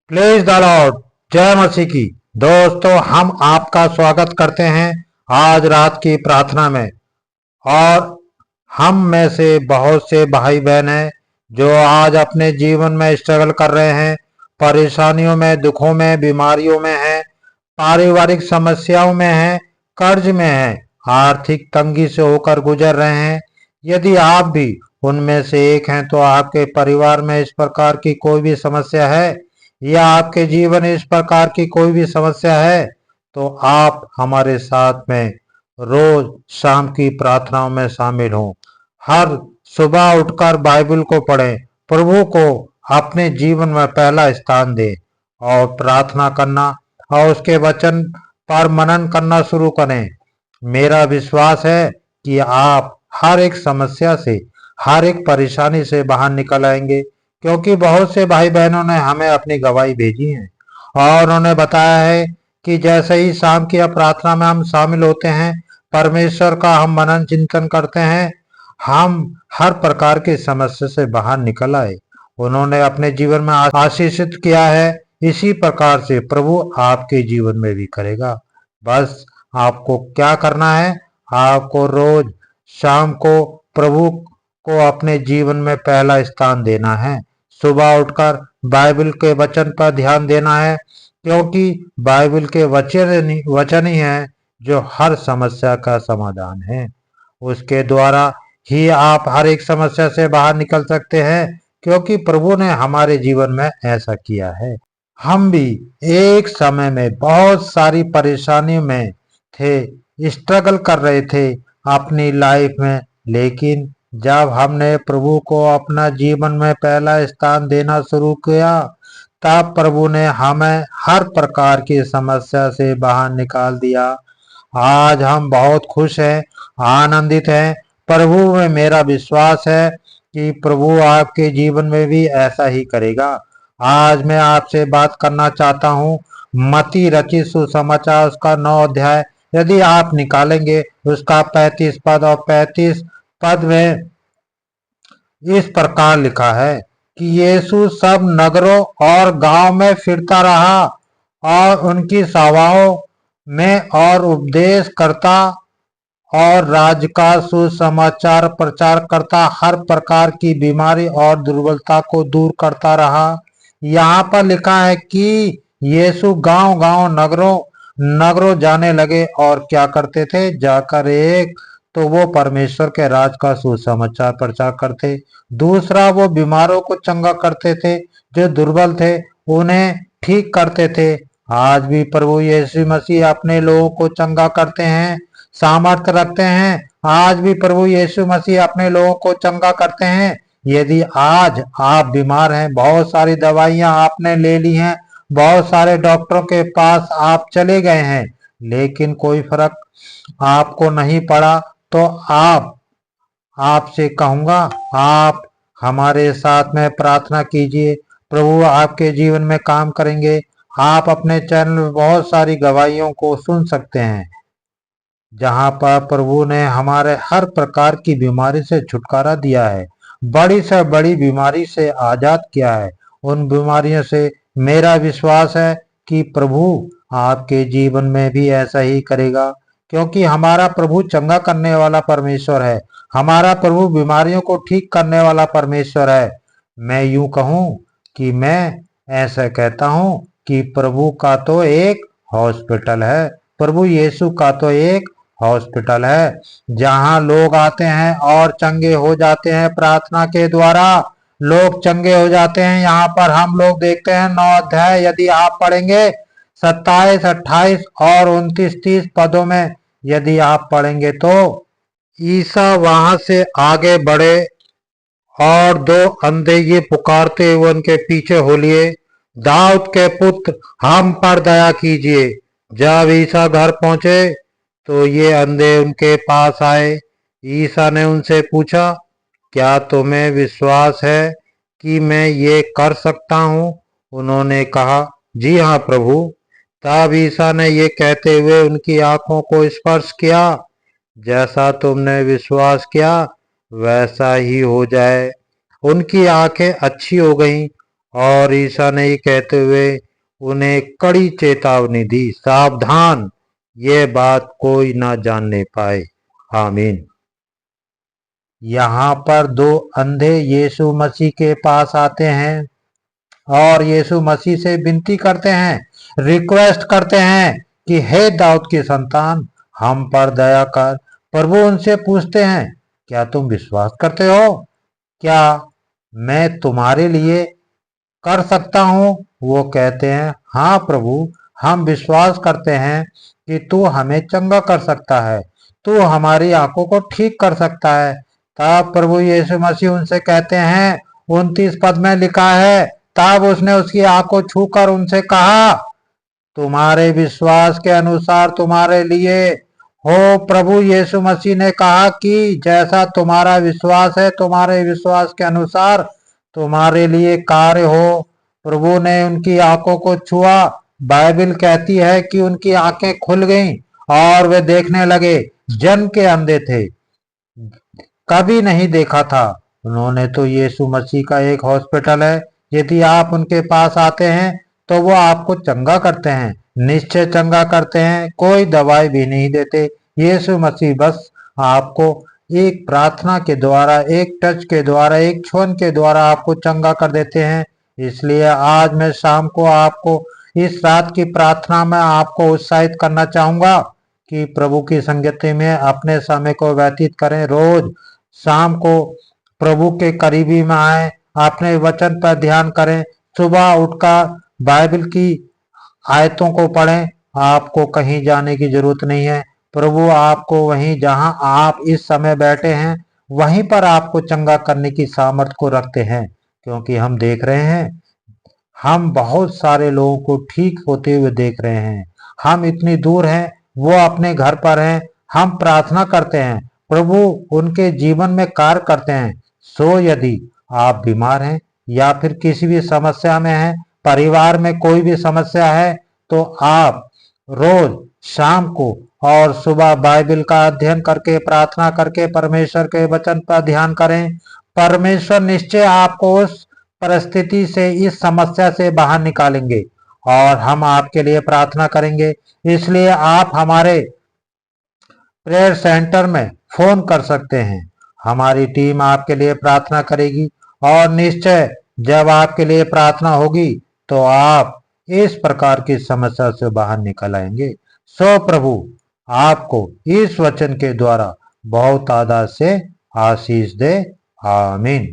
Plays the Lord. जय मसीह की। दोस्तों, हम आपका स्वागत करते हैं आज रात की प्रार्थना में। और हम में से बहुत से भाई बहन हैं जो आज अपने जीवन में स्ट्रगल कर रहे हैं, परेशानियों में, दुखों में, बीमारियों में हैं, पारिवारिक समस्याओं में हैं, कर्ज में हैं, आर्थिक तंगी से होकर गुजर रहे हैं। यदि आप भी उनमें से एक हैं तो आपके परिवार में इस प्रकार की कोई भी समस्या है या आपके जीवन में इस प्रकार की कोई भी समस्या है तो आप हमारे साथ में रोज शाम की प्रार्थनाओं में शामिल हों। हर सुबह उठकर बाइबल को पढ़ें, प्रभु को अपने जीवन में पहला स्थान दें और प्रार्थना करना और उसके वचन पर मनन करना शुरू करें। मेरा विश्वास है कि आप हर एक समस्या से, हर एक परेशानी से बाहर निकल आएंगे, क्योंकि बहुत से भाई बहनों ने हमें अपनी गवाही भेजी है और उन्होंने बताया है कि जैसे ही शाम की प्रार्थना में हम शामिल होते हैं, परमेश्वर का हम मनन चिंतन करते हैं, हम हर प्रकार की समस्या से बाहर निकल आए। उन्होंने अपने जीवन में आशीषित किया है। इसी प्रकार से प्रभु आपके जीवन में भी करेगा। बस आपको क्या करना है? आपको रोज शाम को प्रभु को अपने जीवन में पहला स्थान देना है। सुबह उठकर बाइबल के वचन पर ध्यान देना है, क्योंकि बाइबल के वचन ही है जो हर समस्या का समाधान है। उसके द्वारा ही आप हर एक समस्या से बाहर निकल सकते हैं, क्योंकि प्रभु ने हमारे जीवन में ऐसा किया है। हम भी एक समय में बहुत सारी परेशानियों में थे, स्ट्रगल कर रहे थे अपनी लाइफ में, लेकिन जब हमने प्रभु को अपना जीवन में पहला स्थान देना शुरू किया, तब प्रभु ने हमें हर प्रकार की समस्या से बाहर निकाल दिया। आज हम बहुत खुश हैं, आनंदित हैं। प्रभु में मेरा विश्वास है कि प्रभु आपके जीवन में भी ऐसा ही करेगा। आज मैं आपसे बात करना चाहता हूँ मत्ती रचित सुसमाचार उसका 9 अध्याय। यदि आप निकालेंगे उसका 35 पद, और 35 पद में इस प्रकार लिखा है कि यीशु सब नगरों और गांव में फिरता रहा और उनकी सभाओं में और उपदेश करता और राज्य का सुसमाचार प्रचार करता, हर प्रकार की बीमारी और दुर्बलता को दूर करता रहा। यहाँ पर लिखा है कि यीशु गांव गांव, नगरों नगरों जाने लगे और क्या करते थे? जाकर एक तो वो परमेश्वर के राज का सुसमाचार प्रचार करते, दूसरा वो बीमारों को चंगा करते थे, जो दुर्बल थे उन्हें ठीक करते थे। आज भी प्रभु यीशु मसीह अपने लोगों को चंगा करते हैं, सामर्थ्य रखते हैं। आज भी प्रभु यीशु मसीह अपने लोगों को चंगा करते हैं। यदि आज आप बीमार हैं, बहुत सारी दवाइयां आपने ले ली हैं, बहुत सारे डॉक्टरों के पास आप चले गए हैं, लेकिन कोई फर्क आपको नहीं पड़ा, तो आपसे कहूंगा आप हमारे साथ में प्रार्थना कीजिए। प्रभु आपके जीवन में काम करेंगे। आप अपने चैनल में बहुत सारी गवाहियों को सुन सकते हैं, जहां पर प्रभु ने हमारे हर प्रकार की बीमारी से छुटकारा दिया है, बड़ी से बड़ी बीमारी से आजाद किया है। उन बीमारियों से मेरा विश्वास है कि प्रभु आपके जीवन में भी ऐसा ही करेगा, क्योंकि हमारा प्रभु चंगा करने वाला परमेश्वर है। हमारा प्रभु बीमारियों को ठीक करने वाला परमेश्वर है। मैं यूं कहूं कि मैं ऐसा कहता हूं कि प्रभु का तो एक हॉस्पिटल है, प्रभु यीशु का तो एक हॉस्पिटल है, जहां लोग आते हैं और चंगे हो जाते हैं। प्रार्थना के द्वारा लोग चंगे हो जाते हैं। यहाँ पर हम लोग देखते हैं 9 अध्याय, यदि आप पढ़ेंगे 27, 28 और 29, 30 पदों में यदि आप पढ़ेंगे तो ईसा वहां से आगे बढ़े और 2 अंधे ये पुकारते हुए उनके पीछे हो लिए, दाऊद के पुत्र हम पर दया कीजिए। जब ईसा घर पहुंचे तो ये अंधे उनके पास आए। ईसा ने उनसे पूछा, क्या तुम्हें विश्वास है कि मैं ये कर सकता हूँ? उन्होंने कहा, जी हाँ प्रभु। तब ईसा ने ये कहते हुए उनकी आंखों को स्पर्श किया, जैसा तुमने विश्वास किया वैसा ही हो जाए। उनकी आंखें अच्छी हो गईं और ईसा ने कहते हुए उन्हें कड़ी चेतावनी दी, सावधान, ये बात कोई ना जानने पाए। आमीन। यहाँ पर दो अंधे यीशु मसीह के पास आते हैं और यीशु मसीह से विनती करते हैं, रिक्वेस्ट करते हैं कि हे दाऊद की संतान, हम पर दया कर। प्रभु उनसे पूछते हैं, क्या तुम विश्वास करते हो? क्या मैं तुम्हारे लिए कर सकता हूँ? वो कहते हैं, हाँ प्रभु, हम विश्वास करते हैं कि तू हमें चंगा कर सकता है, तू हमारी आंखों को ठीक कर सकता है। तब प्रभु यीशु मसीह उनसे कहते हैं, 29 पद में लिखा है, तब उसने उसकी आंख को छूकर उनसे कहा, तुम्हारे विश्वास के अनुसार तुम्हारे लिए हो। प्रभु यीशु मसीह ने कहा कि जैसा तुम्हारा विश्वास है, तुम्हारे विश्वास के अनुसार तुम्हारे लिए कार्य हो। प्रभु ने उनकी आंखों को छुआ। बाइबल कहती है कि उनकी आंखें खुल गईं और वे देखने लगे। जन्म के अंधे थे, कभी नहीं देखा था। उन्होंने तो यीशु मसीह का एक हॉस्पिटल है, यदि आप उनके पास आते हैं तो वो आपको चंगा करते हैं, निश्चय चंगा करते हैं, कोई दवाई भी नहीं देते। यीशु मसीह बस आपको एक प्रार्थना के द्वारा, एक टच के द्वारा, एक छुअन के द्वारा आपको चंगा कर देते हैं। इसलिए आज मैं शाम को आपको इस रात की प्रार्थना में आपको उत्साहित करना चाहूंगा कि प्रभु की संगति में अपने समय को व्यतीत करें। रोज शाम को प्रभु के करीबी में आए, अपने वचन पर ध्यान करें, सुबह उठकर बाइबल की आयतों को पढ़ें। आपको कहीं जाने की जरूरत नहीं है। प्रभु आपको वहीं जहां आप इस समय बैठे हैं वहीं पर आपको चंगा करने की सामर्थ को रखते हैं, क्योंकि हम देख रहे हैं, हम बहुत सारे लोगों को ठीक होते हुए देख रहे हैं। हम इतनी दूर हैं, वो अपने घर पर हैं, हम प्रार्थना करते हैं, प्रभु उनके जीवन में कार्य करते हैं। सो यदि आप बीमार हैं या फिर किसी भी समस्या में हैं, परिवार में कोई भी समस्या है, तो आप रोज शाम को और सुबह बाइबल का अध्ययन करके, प्रार्थना करके परमेश्वर के वचन पर ध्यान करें। परमेश्वर निश्चय आपको उस परिस्थिति से, इस समस्या से बाहर निकालेंगे और हम आपके लिए प्रार्थना करेंगे। इसलिए आप हमारे प्रेयर सेंटर में फोन कर सकते हैं, हमारी टीम आपके लिए प्रार्थना करेगी और निश्चय जब आपके लिए प्रार्थना होगी तो आप इस प्रकार की समस्या से बाहर निकल आएंगे। सो प्रभु आपको इस वचन के द्वारा बहुत आदर से आशीष दे। आमीन।